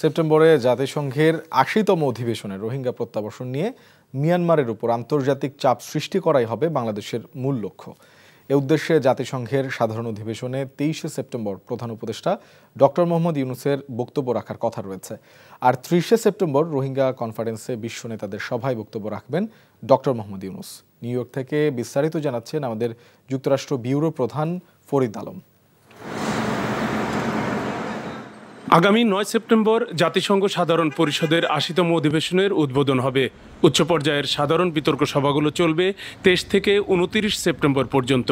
সেপ্টেম্বরে জাতিসংঘের ৮০তম অধিবেশনে রোহিঙ্গা প্রত্যাবাসন নিয়ে মিয়ানমারের উপর আন্তর্জাতিক চাপ সৃষ্টি করাই হবে বাংলাদেশের মূল লক্ষ্য। এ উদ্দেশ্যে জাতিসংঘের সাধারণ অধিবেশনে ২৩শে সেপ্টেম্বর প্রধান উপদেষ্টা ডক্টর মোহাম্মদ ইউনূসের বক্তব্য রাখার কথা রয়েছে। আর ৩০শে সেপ্টেম্বর রোহিঙ্গা কনফারেন্সে বিশ্ব নেতাদের সভায় বক্তব্য রাখবেন doctor Mohammad Yunus. New York থেকে বিস্তারিত জানাচ্ছেন আমাদের যুক্তরাষ্ট্র ব্যুরো প্রধান ফরিদ আলম। আগামী ৯ সেপ্টেম্বর জাতিসংঘ সাধারণ পরিষদের ৮০তম অধিবেশনের উদ্বোধন হবে। উচ্চ পর্যায়ের সাধারণ বিতর্ক সভাগুলো চলবে ২৩ থেকে ২৯ সেপ্টেম্বর পর্যন্ত।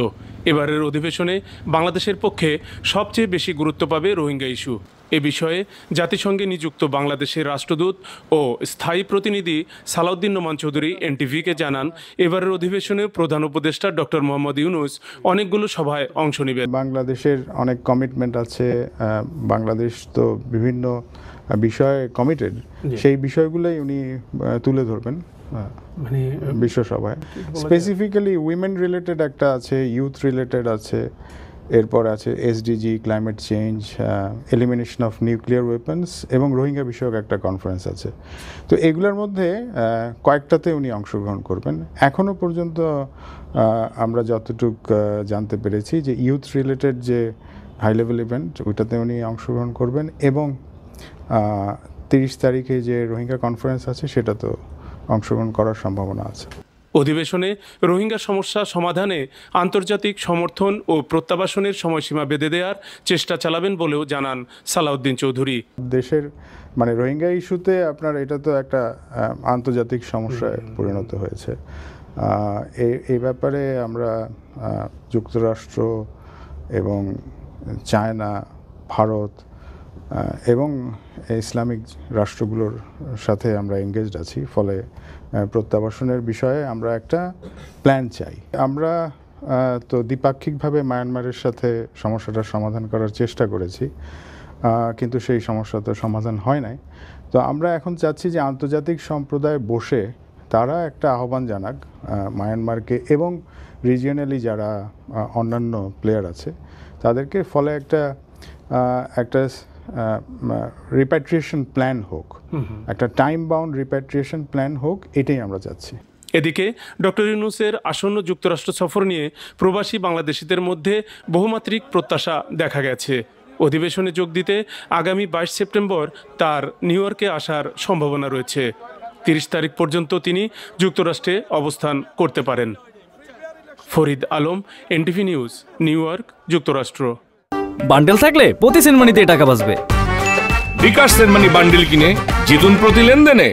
এবারের অধিবেশনে বাংলাদেশের পক্ষে সবচেয়ে বেশি গুরুত্ব পাবে রোহিঙ্গা ইস্যু। এ বিষয়ে জাতিসংঘে নিযুক্ত বাংলাদেশের রাষ্ট্রদূত ও স্থায়ী প্রতিনিধি সালাউদ্দিন নোমান চৌধুরী এনটিভিকে জানান, এবারের অধিবেশনে প্রধান উপদেষ্টা ডক্টর মোহাম্মদ ইউনূস অনেকগুলো সভায় অংশ নেবেন। বাংলাদেশের অনেক কমিটমেন্ট আছে, বাংলাদেশ তো বিভিন্ন বিষয়ে কমিটেড, সেই বিষয়গুলোই উনি তুলে ধরবেন মানে বিশ্বসভায়। স্পেসিফিক্যালি উইমেন রিলেটেড একটা আছে, ইউথ রিলেটেড আছে, এরপর আছে SDG, climate change, elimination of nuclear weapons এবং রোহিঙ্গা বিষয়ক একটা কনফারেন্স আছে। তো এগুলোর মধ্যে কয়েকটাতে উনি অংশগ্রহণ করবেন। এখনও পর্যন্ত আমরা যতটুক জানতে পেরেছি যে ইউথ রিলেটেড যে হাই লেভেল ইভেন্ট, ওইটাতে উনি অংশগ্রহণ করবেন এবং ৩০ তারিখে যে রোহিঙ্গা কনফারেন্স আছে সেটাতেও অংশগ্রহণ করার সম্ভাবনা আছে। অধিবেশনে রোহিঙ্গা সমস্যা সমাধানে আন্তর্জাতিক সমর্থন ও প্রত্যাবাসনের সময়সীমা বেঁধে দেওয়ার চেষ্টা চালাবেন বলেও জানান সালাউদ্দিন চৌধুরী। দেশের মানে রোহিঙ্গা ইস্যুতে আপনার এটা তো একটা আন্তর্জাতিক সমস্যায় পরিণত হয়েছে। এই ব্যাপারে আমরা যুক্তরাষ্ট্র এবং চায়না, ভারত এবং ইসলামিক রাষ্ট্রগুলোর সাথে আমরা এঙ্গেজড আছি। ফলে প্রত্যাবাসনের বিষয়ে আমরা একটা প্ল্যান চাই। আমরা তো দ্বিপাক্ষিকভাবে মায়ানমারের সাথে সমস্যাটার সমাধান করার চেষ্টা করেছি, কিন্তু সেই সমস্যা তো সমাধান হয় নাই। তো আমরা এখন চাচ্ছি যে আন্তর্জাতিক সম্প্রদায় বসে তারা একটা আহ্বান জানাক মায়ানমারকে এবং রিজিয়নালি যারা অন্যান্য প্লেয়ার আছে তাদেরকে, ফলে একটা রিপ্যাট্রিয়েশন প্ল্যান হোক, একটা টাইম বাউন্ড রিপ্যাট্রিয়েশন প্ল্যান হোক, এটাই আমরা চাচ্ছি। এদিকে ডক্টর ইউনূসের আসন্ন যুক্তরাষ্ট্র সফর নিয়ে প্রবাসী বাংলাদেশিদের মধ্যে বহুমাত্রিক প্রত্যাশা দেখা গেছে। অধিবেশনে যোগ দিতে আগামী ২২ সেপ্টেম্বর তার নিউ ইয়র্কে আসার সম্ভাবনা রয়েছে। ৩০ তারিখ পর্যন্ত তিনি যুক্তরাষ্ট্রে অবস্থান করতে পারেন। Farid Alam, NTV news, new York, যুক্তরাষ্ট্র। বান্ডেল থাকলে প্রতি সেনমানিতে টাকা বাঁচবে। বিকাশ সেনমানি বান্ডেল কিনে জিতুন প্রতি লেনদেনে।